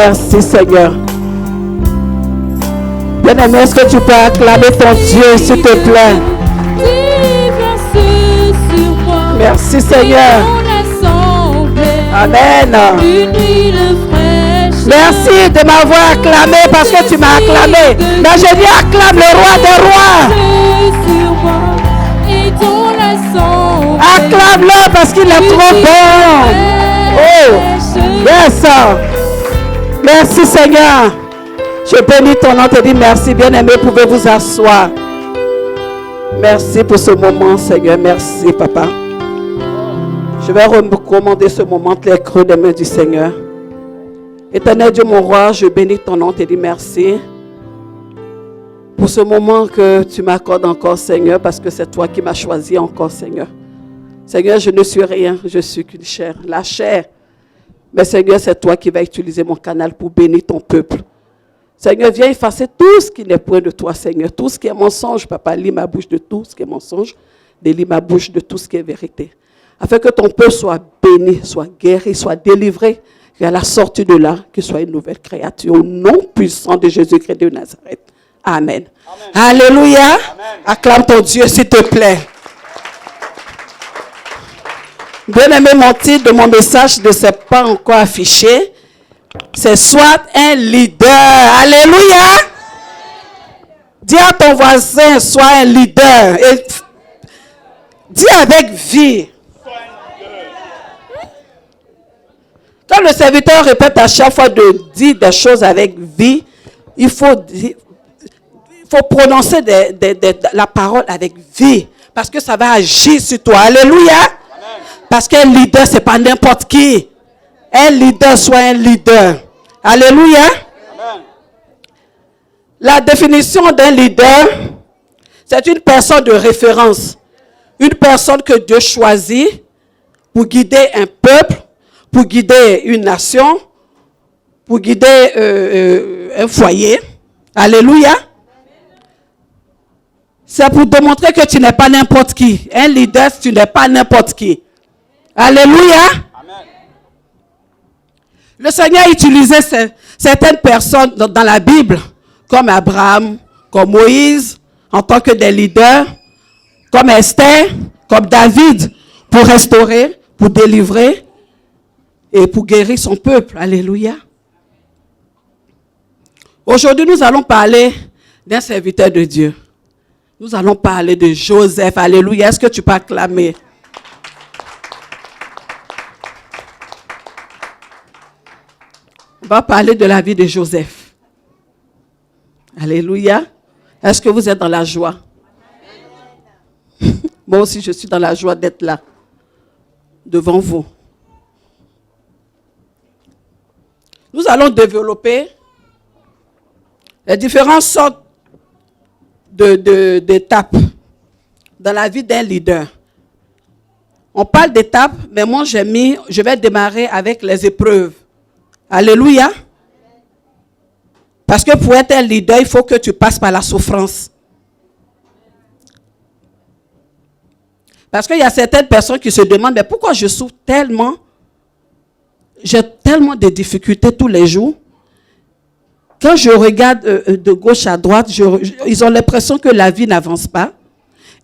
Merci Seigneur. Bien-aimé, est-ce que tu peux acclamer ton Dieu, s'il te plaît? Merci Seigneur. Amen. Merci de m'avoir acclamé parce que tu m'as acclamé. Mais je dis acclame le roi des rois. Acclame-le parce qu'il est trop bon. Oh, yes. Merci Seigneur. Je bénis ton nom, te dis merci. Bien-aimé, pouvez vous asseoir. Merci pour ce moment, Seigneur. Merci, Papa. Je vais recommander ce moment entre les creux des mains du Seigneur. Éternel Dieu, mon roi, je bénis ton nom, te dis merci pour ce moment que tu m'accordes encore, Seigneur, parce que c'est toi qui m'as choisi encore, Seigneur. Seigneur, je ne suis rien, je suis qu'une chair, la chair. Mais Seigneur, c'est toi qui vas utiliser mon canal pour bénir ton peuple. Seigneur, viens effacer tout ce qui n'est point de toi, Seigneur. Tout ce qui est mensonge, Papa, lis ma bouche de tout ce qui est mensonge. Délie ma bouche de tout ce qui est vérité. Afin que ton peuple soit béni, soit guéri, soit délivré. Et à la sortie de là, qu'il soit une nouvelle créature. Au nom puissant de Jésus-Christ de Nazareth. Amen. Amen. Alléluia. Amen. Acclame ton Dieu, s'il te plaît. Bien-aimé, mon titre de mon message ne s'est pas encore affiché. C'est soit un leader. Alléluia. Dis à ton voisin, sois un leader. Et dis avec vie. Quand le serviteur répète à chaque fois de dire des choses avec vie, il faut prononcer la parole avec vie. Parce que ça va agir sur toi. Alléluia. Amen. Parce qu'un leader, ce n'est pas n'importe qui. Un leader, soit un leader. Alléluia. Amen. La définition d'un leader, c'est une personne de référence. Une personne que Dieu choisit pour guider un peuple, pour guider une nation, pour guider un foyer. Alléluia. C'est pour démontrer que tu n'es pas n'importe qui. Un leader, tu n'es pas n'importe qui. Alléluia. Amen. Le Seigneur a utilisé certaines personnes dans la Bible, comme Abraham, comme Moïse, en tant que des leaders, comme Esther, comme David, pour restaurer, pour délivrer et pour guérir son peuple. Alléluia. Aujourd'hui, nous allons parler d'un serviteur de Dieu. Nous allons parler de Joseph. Alléluia. Est-ce que tu peux acclamer? On va parler de la vie de Joseph. Alléluia. Est-ce que vous êtes dans la joie? Moi aussi, je suis dans la joie d'être là, devant vous. Nous allons développer les différentes sortes d'étapes dans la vie d'un leader. On parle d'étapes, mais moi je vais démarrer avec les épreuves. Alléluia. Parce que pour être un leader, il faut que tu passes par la souffrance. Parce qu'il y a certaines personnes qui se demandent, mais pourquoi je souffre tellement? J'ai tellement de difficultés tous les jours. Quand je regarde de gauche à droite, ils ont l'impression que la vie n'avance pas.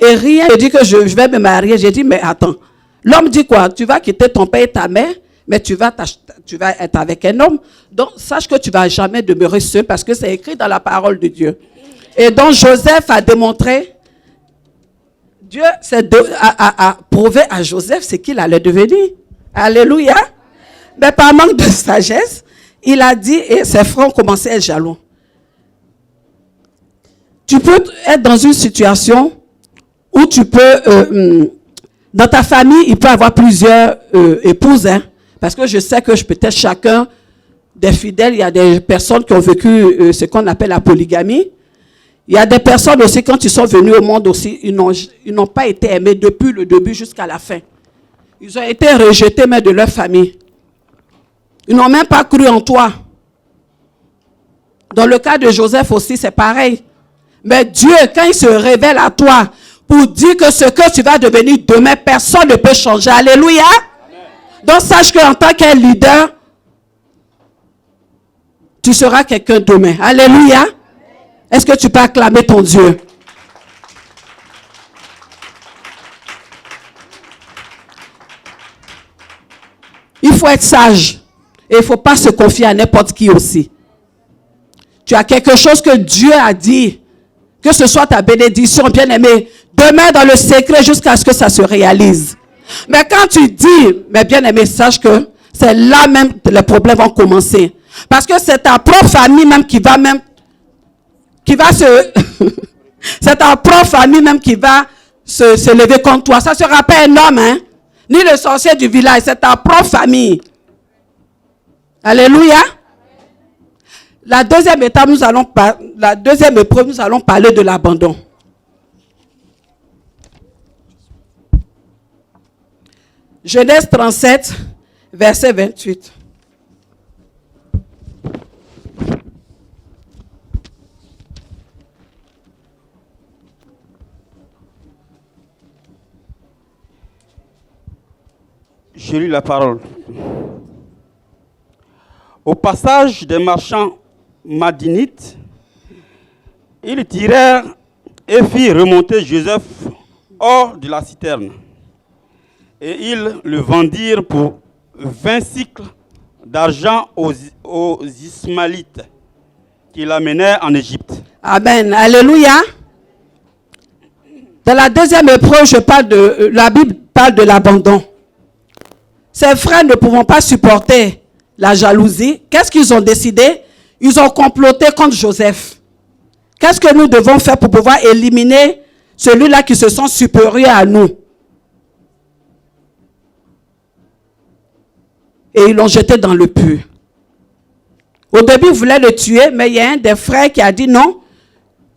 Et rien ne dit que je vais me marier. J'ai dit, mais attends. L'homme dit quoi? Tu vas quitter ton père et ta mère, mais tu vas être avec un homme. Donc, sache que tu ne vas jamais demeurer seul parce que c'est écrit dans la parole de Dieu. Et donc, Joseph a démontré, Dieu a prouvé à Joseph ce qu'il allait devenir. Alléluia. Mais par manque de sagesse, il a dit, et ses frères ont commencé à être jaloux. Tu peux être dans une situation où tu peux, dans ta famille, il peut y avoir plusieurs épouses. Hein, parce que je sais que peut-être chacun des fidèles, il y a des personnes qui ont vécu ce qu'on appelle la polygamie. Il y a des personnes aussi, quand ils sont venus au monde aussi, ils n'ont pas été aimés depuis le début jusqu'à la fin. Ils ont été rejetés même de leur famille. Ils n'ont même pas cru en toi. Dans le cas de Joseph aussi, c'est pareil. Mais Dieu, quand il se révèle à toi pour dire que ce que tu vas devenir demain, personne ne peut changer. Alléluia. Amen. Donc sache qu'en tant qu'un leader, tu seras quelqu'un demain. Alléluia. Est-ce que tu peux acclamer ton Dieu? Il faut être sage. Et il ne faut pas se confier à n'importe qui aussi. Tu as quelque chose que Dieu a dit. Que ce soit ta bénédiction, bien-aimé. Demeure dans le secret jusqu'à ce que ça se réalise. Mais quand tu dis, mais bien-aimé, sache que c'est là même que les problèmes vont commencer. Parce que c'est ta propre famille même qui va se... c'est ta propre famille même qui va se lever contre toi. Ça ne sera pas un homme, hein? Ni le sorcier du village, c'est ta propre famille. Alléluia. La deuxième épreuve, nous allons parler de l'abandon. Genèse 37, verset 28. Je lis la parole. Au passage des marchands madinites, ils tirèrent et firent remonter Joseph hors de la citerne. Et ils le vendirent pour 20 cycles d'argent aux Ismaélites qui l'amenèrent en Égypte. Amen. Alléluia. Dans la deuxième épreuve, la Bible parle de l'abandon. Ses frères ne pouvant pas supporter la jalousie, qu'est-ce qu'ils ont décidé? Ils ont comploté contre Joseph. Qu'est-ce que nous devons faire pour pouvoir éliminer celui-là qui se sent supérieur à nous? Et ils l'ont jeté dans le puits. Au début, ils voulaient le tuer, mais il y a un des frères qui a dit non,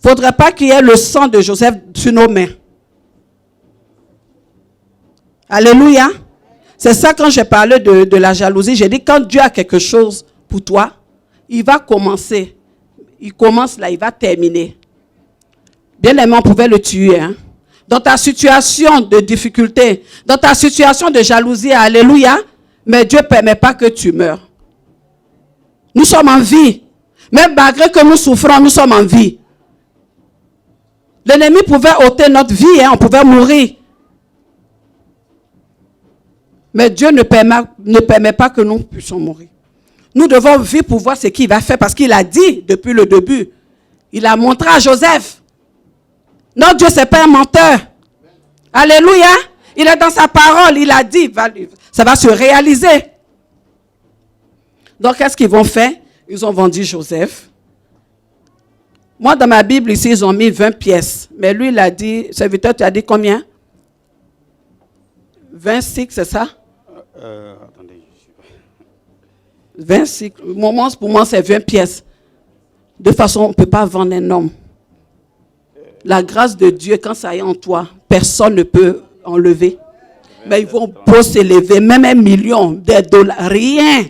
il ne faudrait pas qu'il y ait le sang de Joseph sur nos mains. Alléluia. C'est ça quand j'ai parlé de la jalousie. J'ai dit quand Dieu a quelque chose pour toi, il va commencer. Il commence là, il va terminer. Bien aimé, on pouvait le tuer. Hein? Dans ta situation de difficulté, dans ta situation de jalousie, alléluia, mais Dieu ne permet pas que tu meurs. Nous sommes en vie. Même malgré que nous souffrons, nous sommes en vie. L'ennemi pouvait ôter notre vie, hein, on pouvait mourir. Mais Dieu ne permet pas que nous puissions mourir. Nous devons vivre pour voir ce qu'il va faire parce qu'il a dit depuis le début. Il a montré à Joseph. Notre Dieu, ce n'est pas un menteur. Alléluia. Il est dans sa parole. Il a dit, ça va se réaliser. Donc, qu'est-ce qu'ils vont faire? Ils ont vendu Joseph. Moi, dans ma Bible, ici, ils ont mis 20 pièces. Mais lui, il a dit, serviteur, tu as dit combien? 26, c'est ça? Attendez. 26. Pour moi, c'est 20 pièces. De toute façon, on ne peut pas vendre un homme. La grâce de Dieu, quand ça est en toi, personne ne peut enlever. Mais ils vont pas s'élever, même $1 million, rien.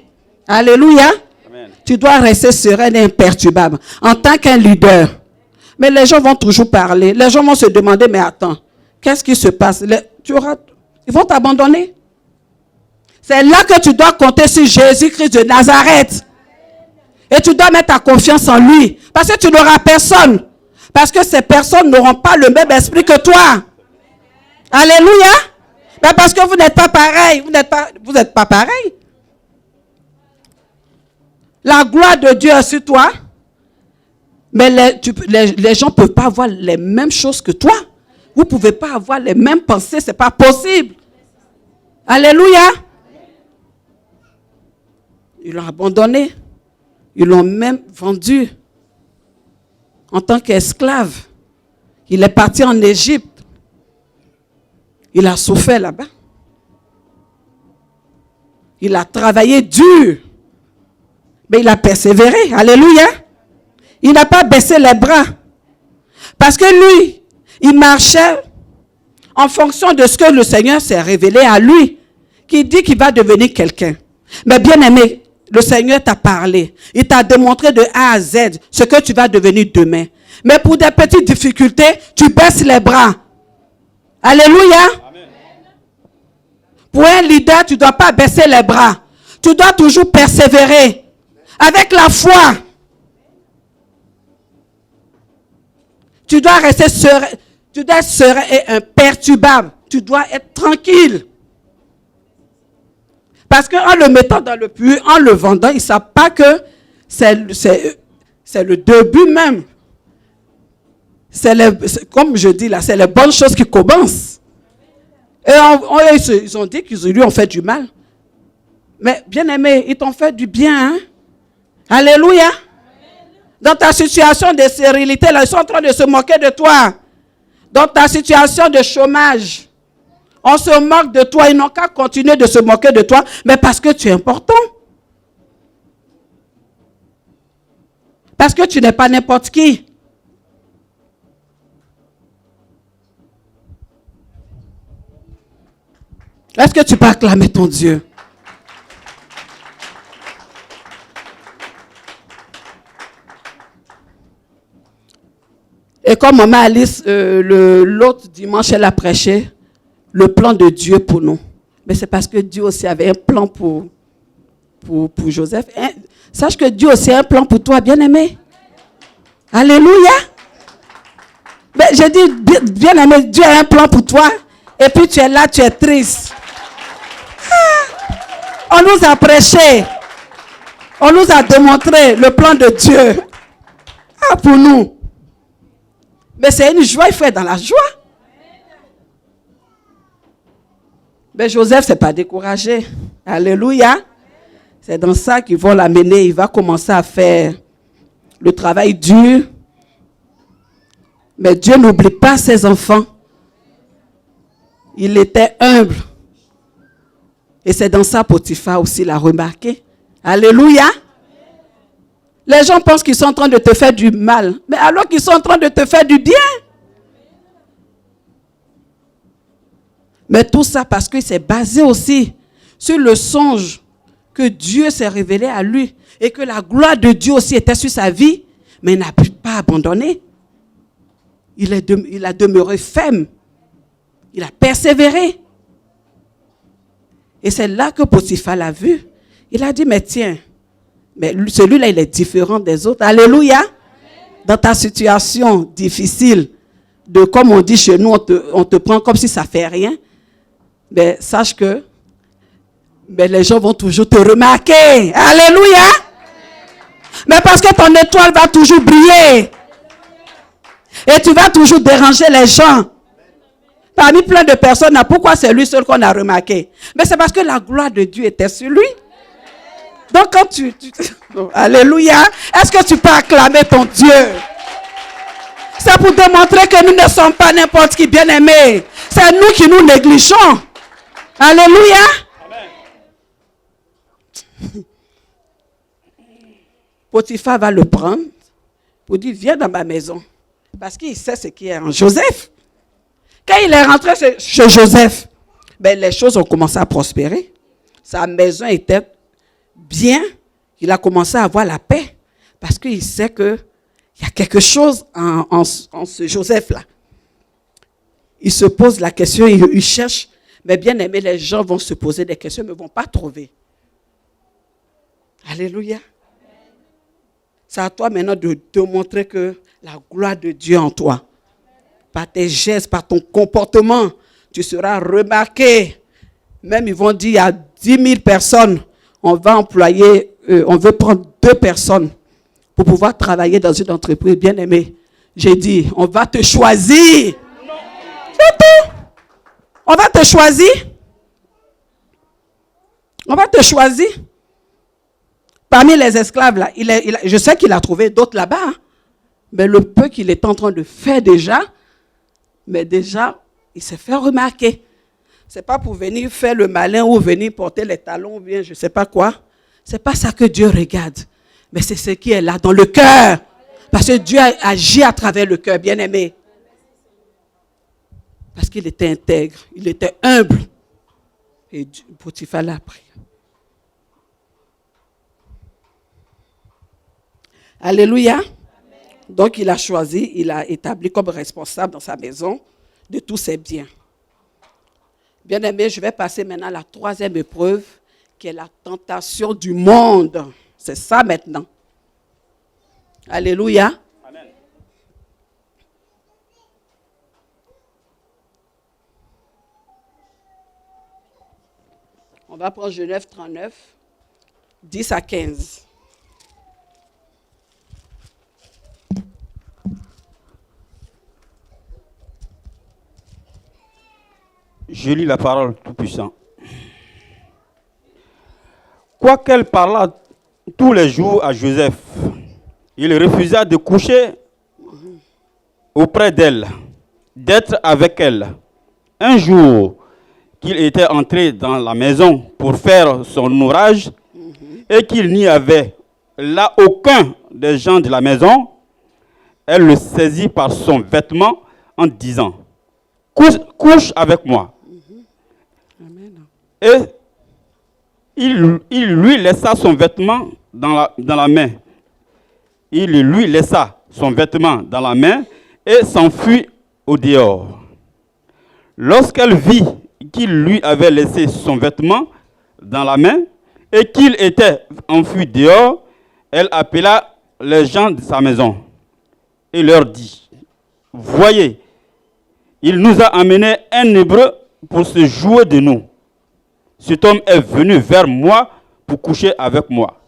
Alléluia. Amen. Tu dois rester serein et imperturbable en tant qu'un leader. Mais les gens vont toujours parler. Les gens vont se demander, mais attends, qu'est-ce qui se passe? Ils vont t'abandonner. C'est là que tu dois compter sur Jésus-Christ de Nazareth. Et tu dois mettre ta confiance en lui. Parce que tu n'auras personne. Parce que ces personnes n'auront pas le même esprit que toi. Alléluia. Mais parce que vous n'êtes pas pareil. Vous n'êtes pas pareil. La gloire de Dieu est sur toi. Mais les gens ne peuvent pas avoir les mêmes choses que toi. Vous ne pouvez pas avoir les mêmes pensées. Ce n'est pas possible. Alléluia. Ils l'ont abandonné. Ils l'ont même vendu en tant qu'esclave. Il est parti en Égypte. Il a souffert là-bas. Il a travaillé dur. Mais il a persévéré. Alléluia. Il n'a pas baissé les bras. Parce que lui, il marchait en fonction de ce que le Seigneur s'est révélé à lui. Qui dit qu'il va devenir quelqu'un. Mais bien aimé, le Seigneur t'a parlé. Il t'a démontré de A à Z ce que tu vas devenir demain. Mais pour des petites difficultés, tu baisses les bras. Alléluia. Amen. Pour un leader, tu ne dois pas baisser les bras. Tu dois toujours persévérer. Avec la foi. Tu dois rester serein. Tu dois être serein et imperturbable. Tu dois être tranquille. Parce qu'en le mettant dans le puits, en le vendant, ils ne savent pas que c'est le début même. Comme je dis là, c'est les bonnes choses qui commencent. Et ils ont dit qu'ils lui ont fait du mal. Mais bien aimé, ils t'ont fait du bien. Hein? Alléluia. Dans ta situation de stérilité, là, ils sont en train de se moquer de toi. Dans ta situation de chômage, on se moque de toi. Ils n'ont qu'à continuer de se moquer de toi, mais parce que tu es important. Parce que tu n'es pas n'importe qui. Est-ce que tu peux acclamer ton Dieu? Et comme maman Alice, l'autre dimanche, elle a prêché le plan de Dieu pour nous. Mais c'est parce que Dieu aussi avait un plan pour Joseph. Et sache que Dieu aussi a un plan pour toi, bien-aimé. Alléluia. Mais j'ai dit, bien-aimé, Dieu a un plan pour toi. Et puis tu es là, tu es triste. On nous a prêché. On nous a démontré le plan de Dieu. Pour nous. Mais c'est une joie, il faut être dans la joie. Mais Joseph ne s'est pas découragé. Alléluia. C'est dans ça qu'ils vont l'amener. Il va commencer à faire le travail dur. Mais Dieu n'oublie pas ses enfants. Il était humble. Et c'est dans ça Potiphar aussi l'a remarqué. Alléluia. Les gens pensent qu'ils sont en train de te faire du mal. Mais alors qu'ils sont en train de te faire du bien. Mais tout ça parce qu'il s'est basé aussi sur le songe que Dieu s'est révélé à lui. Et que la gloire de Dieu aussi était sur sa vie. Mais il n'a pas abandonné. Il a demeuré ferme. Il a persévéré. Et c'est là que Potiphar l'a vu. Il a dit, mais tiens, mais celui-là, il est différent des autres. Alléluia. Dans ta situation difficile, comme on dit chez nous, on te prend comme si ça ne fait rien. Mais sache que les gens vont toujours te remarquer. Alléluia. Mais parce que ton étoile va toujours briller. Et tu vas toujours déranger les gens. Parmi plein de personnes, pourquoi c'est lui seul qu'on a remarqué? Mais c'est parce que la gloire de Dieu était sur lui. Donc quand Alléluia, est-ce que tu peux acclamer ton Dieu? C'est pour démontrer que nous ne sommes pas n'importe qui, bien-aimés. C'est nous qui nous négligeons. Alléluia. Amen. Potiphar va le prendre pour dire, viens dans ma maison. Parce qu'il sait ce qui est en Joseph. Quand il est rentré chez Joseph, les choses ont commencé à prospérer. Sa maison était bien. Il a commencé à avoir la paix. Parce qu'il sait qu'il y a quelque chose en ce Joseph-là. Il se pose la question, il cherche. Mais bien aimé, les gens vont se poser des questions, mais ne vont pas trouver. Alléluia. C'est à toi maintenant de démontrer que la gloire de Dieu en toi. Par tes gestes, par ton comportement, tu seras remarqué. Même ils vont dire, il y a 10 000 personnes, on va employer, on veut prendre 2 personnes pour pouvoir travailler dans une entreprise. Bien aimé, j'ai dit, on va te choisir. C'est tout. On va te choisir. On va te choisir. Parmi les esclaves, là, je sais qu'il a trouvé d'autres là-bas. Hein, mais le peu qu'il est en train de faire déjà, mais déjà, il s'est fait remarquer. Ce n'est pas pour venir faire le malin ou venir porter les talons ou bien je ne sais pas quoi. Ce n'est pas ça que Dieu regarde. Mais c'est ce qui est là, dans le cœur. Parce que Dieu agit à travers le cœur, bien-aimé. Parce qu'il était intègre, il était humble. Et Potiphar l'a pris. Alléluia. Donc il a choisi, il a établi comme responsable dans sa maison de tous ses biens. Bien-aimé, je vais passer maintenant à la 3e épreuve, qui est la tentation du monde. C'est ça maintenant. Alléluia. Amen. va prendre Genève 39, 10 à 15. Je lis la parole tout-puissant. Quoiqu'elle parlât tous les jours à Joseph, il refusa de coucher auprès d'elle, d'être avec elle. Un jour qu'il était entré dans la maison pour faire son ouvrage et qu'il n'y avait là aucun des gens de la maison, elle le saisit par son vêtement en disant « Couche avec moi. » Et il lui laissa son vêtement dans la main. Il lui laissa son vêtement dans la main et s'enfuit au dehors. Lorsqu'elle vit qu'il lui avait laissé son vêtement dans la main et qu'il était enfui dehors, elle appela les gens de sa maison et leur dit « Voyez, il nous a amené un Hébreu pour se jouer de nous. Cet homme est venu vers moi pour coucher avec moi.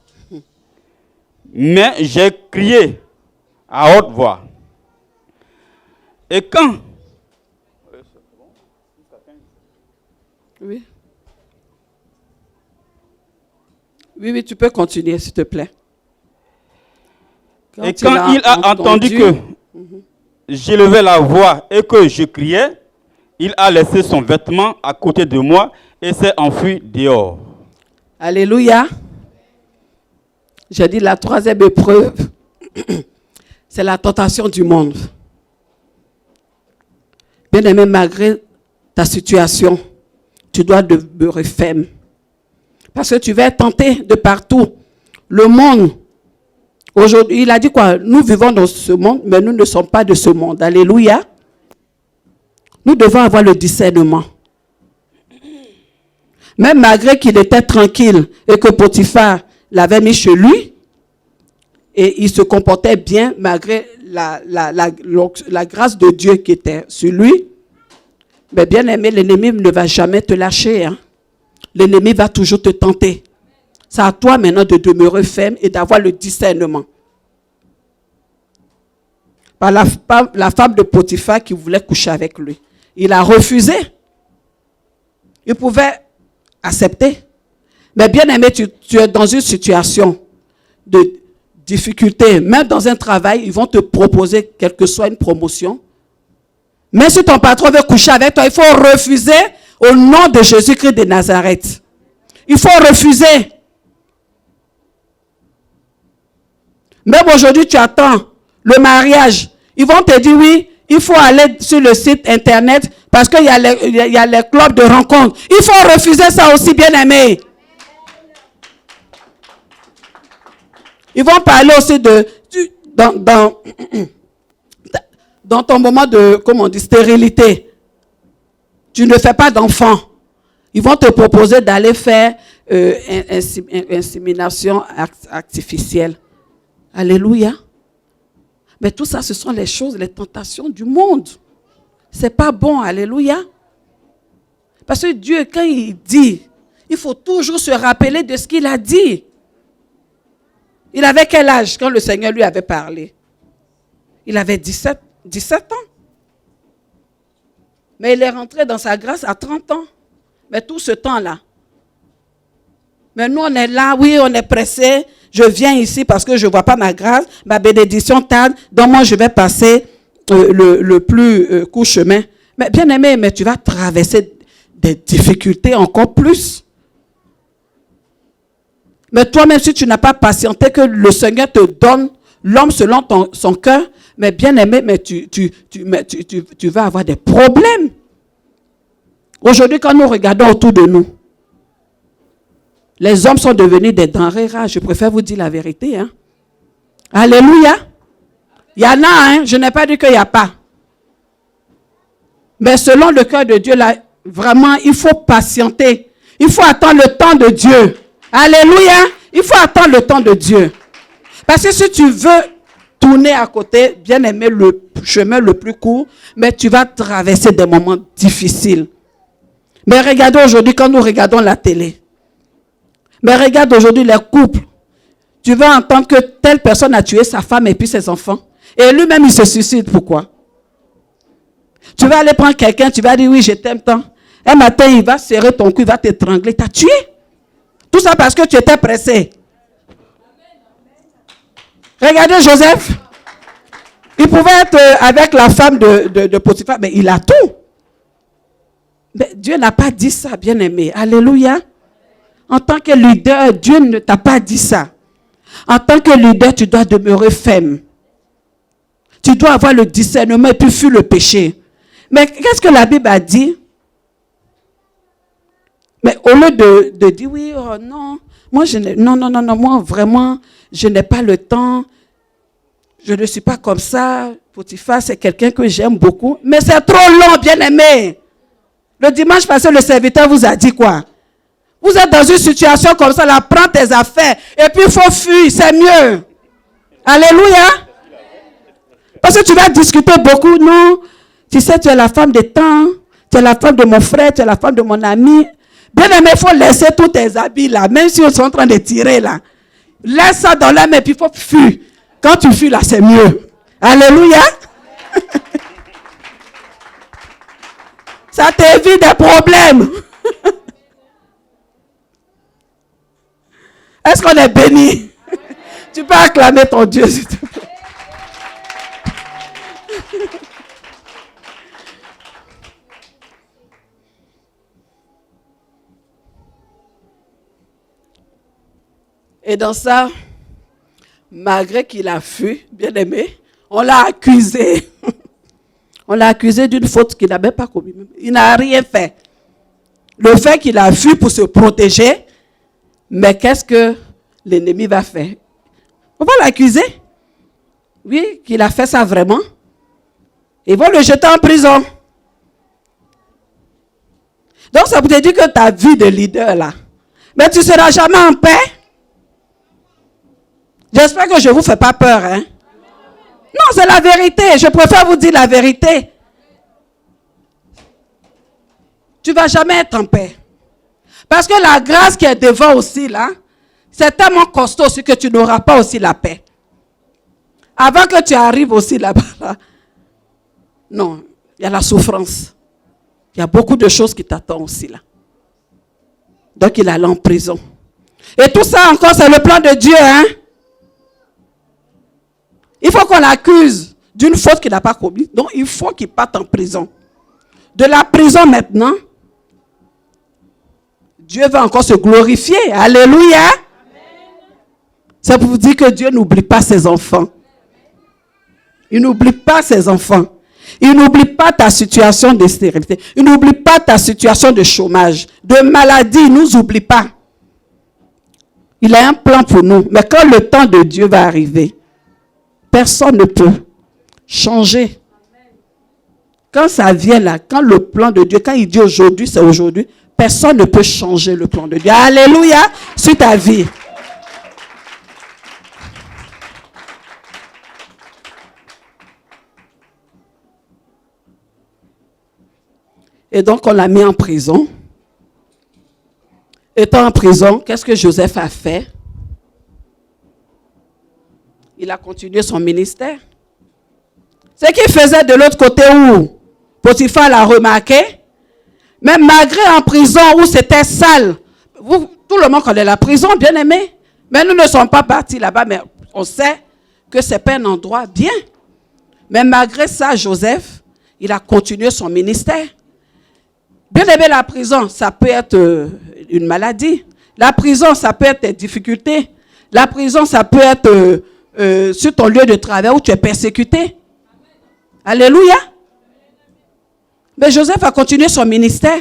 Mais j'ai crié à haute voix. Et quand... Oui. Oui, tu peux continuer, s'il te plaît. Quand il a entendu que j'élevais la voix et que je criais, il a laissé son vêtement à côté de moi et s'est enfui dehors. Alléluia. J'ai dit la troisième épreuve, c'est la tentation du monde. Bien-aimé, malgré ta situation, tu dois demeurer ferme. Parce que tu vas être tenté de partout. Le monde, aujourd'hui, il a dit quoi? Nous vivons dans ce monde, mais nous ne sommes pas de ce monde. Alléluia. Nous devons avoir le discernement. Même malgré qu'il était tranquille et que Potiphar l'avait mis chez lui, et il se comportait bien malgré la grâce de Dieu qui était sur lui, mais bien aimé, l'ennemi ne va jamais te lâcher. Hein. L'ennemi va toujours te tenter. C'est à toi maintenant de demeurer ferme et d'avoir le discernement. Par la femme de Potiphar qui voulait coucher avec lui. Il a refusé. Il pouvait accepter. Mais bien aimé, tu es dans une situation de difficulté. Même dans un travail, ils vont te proposer quelle que soit une promotion. Mais si ton patron veut coucher avec toi, il faut refuser au nom de Jésus-Christ de Nazareth. Il faut refuser. Même aujourd'hui, tu attends le mariage. Ils vont te dire oui, il faut aller sur le site internet parce qu'il y a les clubs de rencontres. Il faut refuser ça aussi, bien aimé. Ils vont parler aussi dans ton moment de, comment on dit, stérilité. Tu ne fais pas d'enfant. Ils vont te proposer d'aller faire insémination artificielle. Alléluia. Mais tout ça, ce sont les choses, les tentations du monde. C'est pas bon, alléluia. Parce que Dieu, quand il dit, il faut toujours se rappeler de ce qu'il a dit. Il avait quel âge quand le Seigneur lui avait parlé? Il avait 17 ans. Mais il est rentré dans sa grâce à 30 ans. Mais tout ce temps-là. Mais nous, on est là, oui, on est pressé. Je viens ici parce que je ne vois pas ma grâce, ma bénédiction tarde. Donc moi, je vais passer le plus court chemin. Mais bien aimé, mais tu vas traverser des difficultés encore plus. Mais toi-même, si tu n'as pas patienté que le Seigneur te donne l'homme selon son cœur, mais bien aimé, mais tu vas avoir des problèmes. Aujourd'hui, quand nous regardons autour de nous, les hommes sont devenus des denrées rares. Je préfère vous dire la vérité. Hein. Alléluia. Il y en a, hein? Je n'ai pas dit qu'il n'y a pas. Mais selon le cœur de Dieu, là, vraiment, il faut patienter. Il faut attendre le temps de Dieu. Alléluia. Il faut attendre le temps de Dieu. Parce que si tu veux tourner à côté, bien aimer le chemin le plus court, mais tu vas traverser des moments difficiles. Mais regardez aujourd'hui, quand nous regardons la télé, Mais regarde aujourd'hui les couples. Tu vas entendre que telle personne a tué sa femme et puis ses enfants. Et lui-même, il se suicide. Pourquoi? Tu vas aller prendre quelqu'un, tu vas dire oui, je t'aime tant. Un matin, il va serrer ton cou, il va t'étrangler. T'as tué. Tout ça parce que tu étais pressé. Regardez Joseph. Il pouvait être avec la femme de Potiphar, mais il a tout. Mais Dieu n'a pas dit ça, bien-aimé. Alléluia. En tant que leader, Dieu ne t'a pas dit ça. En tant que leader, tu dois demeurer ferme. Tu dois avoir le discernement et puis fuir le péché. Mais qu'est-ce que la Bible a dit? Mais au lieu de dire oui, oh non, moi non, moi vraiment, je n'ai pas le temps. Je ne suis pas comme ça. Potiphar, c'est quelqu'un que j'aime beaucoup. Mais c'est trop long, bien-aimé. Le dimanche passé, le serviteur vous a dit quoi? Vous êtes dans une situation comme ça, là, prends tes affaires. Et puis il faut fuir, c'est mieux. Alléluia. Parce que tu vas discuter beaucoup, non? Tu sais, tu es la femme de temps, tu es la femme de mon frère, tu es la femme de mon ami. Bien-aimé, il faut laisser tous tes habits là, même si ils sont en train de tirer là. Laisse ça dans la main, et puis il faut fuir. Quand tu fuis là, c'est mieux. Alléluia. Ça t'évite des problèmes. Est-ce qu'on est béni? Tu peux acclamer ton Dieu, s'il te plaît. Et dans ça, malgré qu'il a fui, bien aimé, on l'a accusé. On l'a accusé d'une faute qu'il n'avait pas commise. Il n'a rien fait. Le fait qu'il a fui pour se protéger, mais qu'est-ce que l'ennemi va faire? On va l'accuser. Oui, qu'il a fait ça vraiment. Ils vont le jeter en prison. Donc ça vous dire que ta vie de leader là, mais tu ne seras jamais en paix. J'espère que je ne vous fais pas peur. Hein? Non, c'est la vérité. Je préfère vous dire la vérité. Tu ne vas jamais être en paix. Parce que la grâce qui est devant aussi, là, c'est tellement costaud aussi que tu n'auras pas aussi la paix. Avant que tu arrives aussi là-bas, là, non, il y a la souffrance. Il y a beaucoup de choses qui t'attendent aussi là. Donc il allait en prison. Et tout ça encore, c'est le plan de Dieu, hein? Il faut qu'on l'accuse d'une faute qu'il n'a pas commise. Donc, il faut qu'il parte en prison. De la prison maintenant, Dieu va encore se glorifier. Alléluia. Amen. Ça pour vous dire que Dieu n'oublie pas ses enfants. Il n'oublie pas ses enfants. Il n'oublie pas ta situation de stérilité. Il n'oublie pas ta situation de chômage, de maladie. Il ne nous oublie pas. Il a un plan pour nous. Mais quand le temps de Dieu va arriver, personne ne peut changer. Quand ça vient là, quand le plan de Dieu, quand il dit aujourd'hui, c'est aujourd'hui, personne ne peut changer le plan de Dieu. Alléluia, sur ta vie. Et donc, on l'a mis en prison. Étant en prison, qu'est-ce que Joseph a fait? Il a continué son ministère. Ce qu'il faisait de l'autre côté où Potiphar l'a remarqué, même malgré en prison où c'était sale, tout le monde connaît la prison, bien aimé. Mais nous ne sommes pas partis là-bas, mais on sait que ce n'est pas un endroit bien. Mais malgré ça, Joseph, il a continué son ministère. Bien aimé, la prison, ça peut être une maladie. La prison, ça peut être des difficultés. La prison, ça peut être sur ton lieu de travail où tu es persécuté. Alléluia. Mais Joseph a continué son ministère.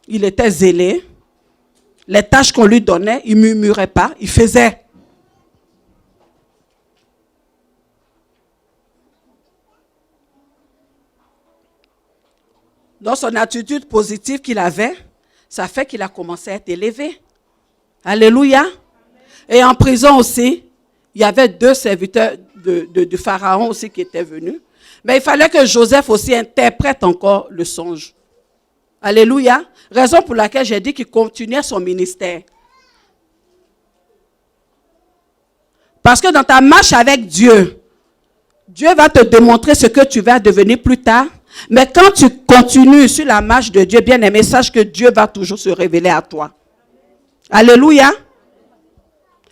Il était zélé. Les tâches qu'on lui donnait, il ne murmurait pas, il faisait. Dans son attitude positive qu'il avait, ça fait qu'il a commencé à être élevé. Alléluia. Et en prison aussi, il y avait 2 serviteurs de Pharaon aussi qui étaient venus. Mais il fallait que Joseph aussi interprète encore le songe. Alléluia. Raison pour laquelle j'ai dit qu'il continuait son ministère. Parce que dans ta marche avec Dieu, Dieu va te démontrer ce que tu vas devenir plus tard. Mais quand tu continues sur la marche de Dieu, bien aimé, sache que Dieu va toujours se révéler à toi. Alléluia.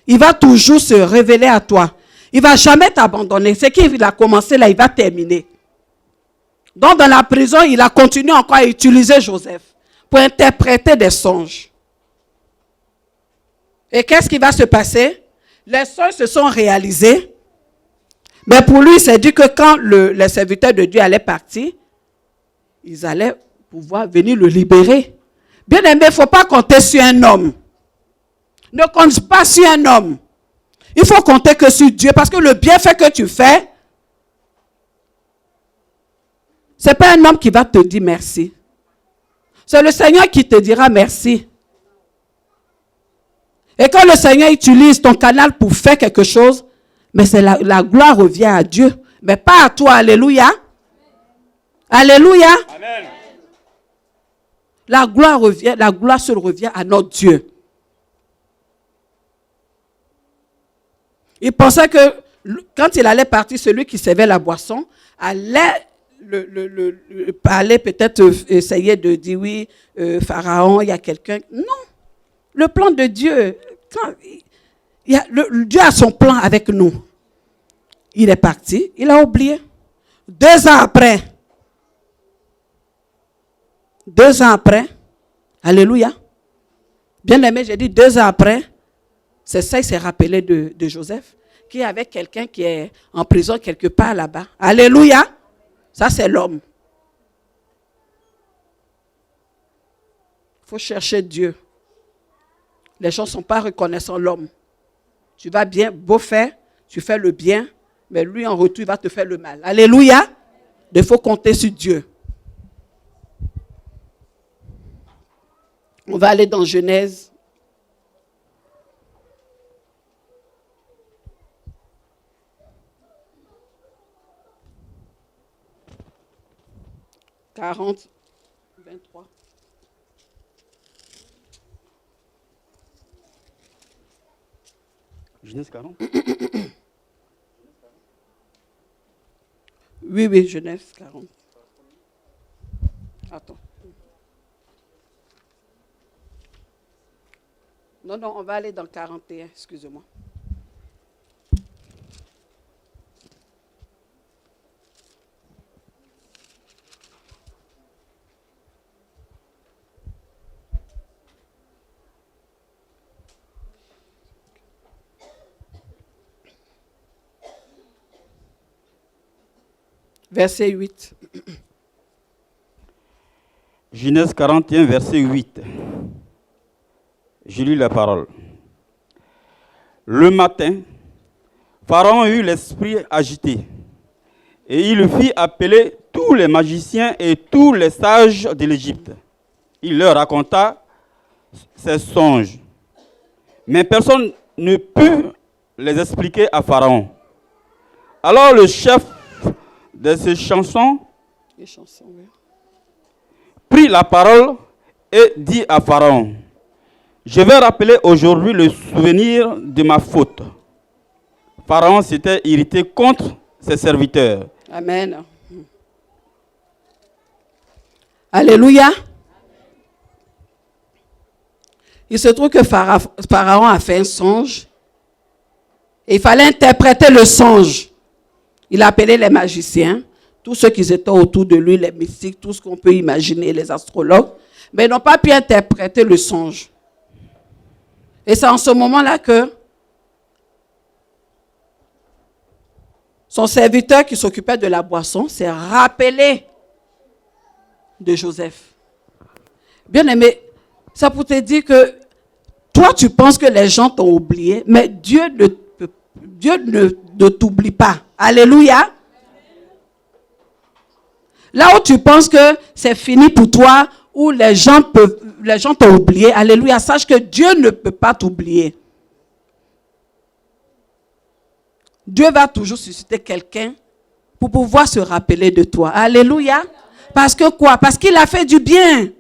Il va toujours se révéler à toi. Il ne va jamais t'abandonner. Ce qu'il a commencé là, il va terminer. Donc dans la prison, il a continué encore à utiliser Joseph pour interpréter des songes. Et qu'est-ce qui va se passer? Les songes se sont réalisés. Mais pour lui, il s'est dit que quand les serviteurs de Dieu allaient partir, ils allaient pouvoir venir le libérer. Bien aimé, il ne faut pas compter sur un homme. Ne compte pas sur un homme. Il faut compter que sur Dieu, parce que le bienfait que tu fais, ce n'est pas un homme qui va te dire merci. C'est le Seigneur qui te dira merci. Et quand le Seigneur utilise ton canal pour faire quelque chose, mais c'est la gloire revient à Dieu, mais pas à toi. Alléluia. Alléluia. Amen. La gloire seule revient à notre Dieu. Il pensait que quand il allait partir, celui qui servait la boisson allait parler, peut-être essayer de dire oui, Pharaon, il y a quelqu'un. Non. Le plan de Dieu, Dieu a son plan avec nous. Il est parti, il a oublié. 2 ans après, alléluia. Bien aimé, j'ai dit 2 ans après, c'est ça, il s'est rappelé de Joseph, qui est avec quelqu'un qui est en prison quelque part là-bas. Alléluia. Ça, c'est l'homme. Il faut chercher Dieu. Les gens ne sont pas reconnaissants l'homme. Tu vas bien, beau faire, tu fais le bien, mais lui en retour, il va te faire le mal. Alléluia. Il faut compter sur Dieu. On va aller dans Genèse. « 40, 23. Genèse 40. Oui, Genèse 40. Attends. Non, on va aller dans 41, excusez-moi. Verset 8. Genèse 41, verset 8. Je lis la parole. Le matin, Pharaon eut l'esprit agité, et il fit appeler tous les magiciens et tous les sages de l'Égypte. Il leur raconta ses songes, mais personne ne put les expliquer à Pharaon. Alors le chef de ces chansons prit la parole et dit à Pharaon: je vais rappeler aujourd'hui le souvenir de ma faute. Pharaon s'était irrité contre ses serviteurs. Amen. Alléluia. Il se trouve que Pharaon a fait un songe. Et il fallait interpréter le songe. Il a appelé les magiciens, tous ceux qui étaient autour de lui, les mystiques, tout ce qu'on peut imaginer, les astrologues. Mais ils n'ont pas pu interpréter le songe. Et c'est en ce moment-là que son serviteur qui s'occupait de la boisson s'est rappelé de Joseph. Bien aimé, ça pour te dire que toi, tu penses que les gens t'ont oublié, mais Dieu ne t'oublie pas. Alléluia. Là où tu penses que c'est fini pour toi, où les gens t'ont oublié, alléluia, sache que Dieu ne peut pas t'oublier. Dieu va toujours susciter quelqu'un pour pouvoir se rappeler de toi. Alléluia. Parce que quoi? Parce qu'il a fait du bien.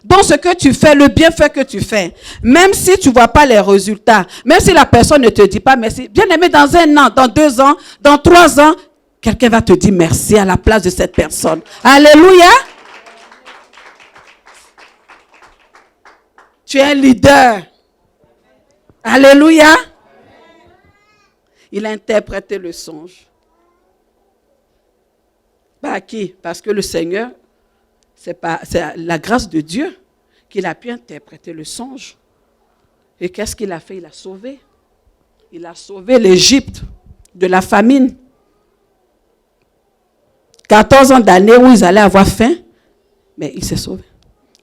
dans ce que tu fais, le bienfait que tu fais. Même si tu ne vois pas les résultats, même si la personne ne te dit pas merci. Bien aimé, dans 1 an, dans 2 ans, dans 3 ans, quelqu'un va te dire merci à la place de cette personne. Alléluia. Tu es un leader. Alléluia. Il a interprété le songe. Par qui? Parce que le Seigneur, c'est la grâce de Dieu qu'il a pu interpréter le songe. Et qu'est-ce qu'il a fait? Il a sauvé. Il a sauvé l'Égypte de la famine. 14 ans d'années où ils allaient avoir faim, mais il s'est sauvé.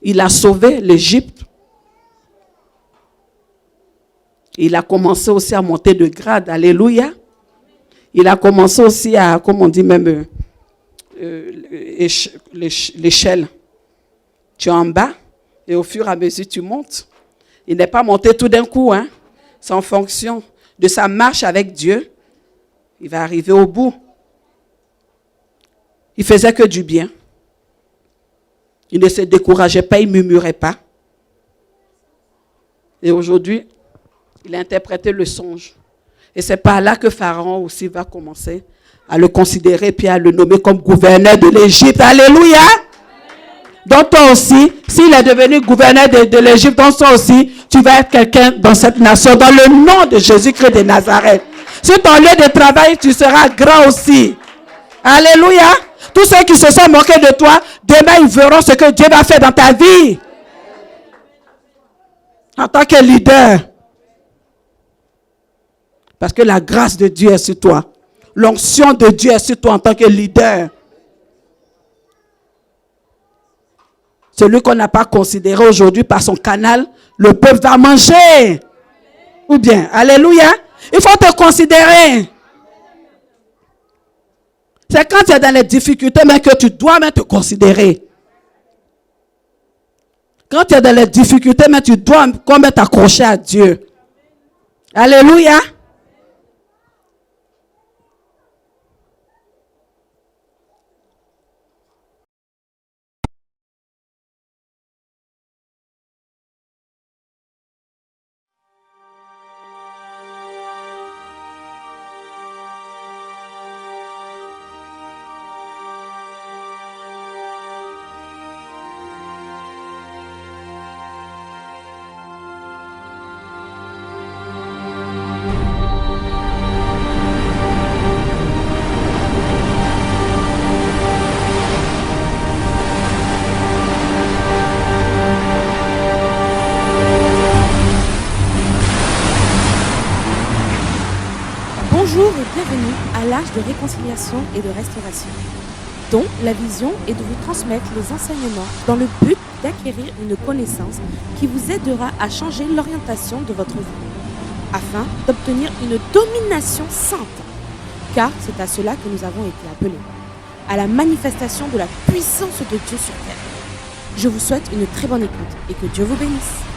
Il a sauvé l'Égypte. Il a commencé aussi à monter de grade. Alléluia. Il a commencé aussi à, comme on dit même, l'échelle. Tu es en bas et au fur et à mesure tu montes. Il n'est pas monté tout d'un coup. Hein. C'est en fonction de sa marche avec Dieu. Il va arriver au bout. Il faisait que du bien. Il ne se décourageait pas, il ne murmurait pas. Et aujourd'hui, il a interprété le songe. Et c'est par là que Pharaon aussi va commencer à le considérer puis à le nommer comme gouverneur de l'Égypte. Alléluia! Donc toi aussi, s'il est devenu gouverneur de l'Égypte, donc toi aussi, tu vas être quelqu'un dans cette nation, dans le nom de Jésus-Christ de Nazareth. Sur ton lieu de travail, tu seras grand aussi. Alléluia! Tous ceux qui se sont moqués de toi, demain ils verront ce que Dieu va faire dans ta vie. En tant que leader. Parce que la grâce de Dieu est sur toi. L'onction de Dieu est sur toi en tant que leader. Celui qu'on n'a pas considéré aujourd'hui par son canal, le peuple va manger. Ou bien, alléluia, il faut te considérer. C'est quand tu es dans les difficultés mais que tu dois même te considérer. Quand tu es dans les difficultés mais tu dois comme t'accrocher à Dieu. Alléluia. Bonjour et bienvenue à l'Arche de réconciliation et de restauration, dont la vision est de vous transmettre les enseignements dans le but d'acquérir une connaissance qui vous aidera à changer l'orientation de votre vie, afin d'obtenir une domination sainte, car c'est à cela que nous avons été appelés, à la manifestation de la puissance de Dieu sur terre. Je vous souhaite une très bonne écoute et que Dieu vous bénisse.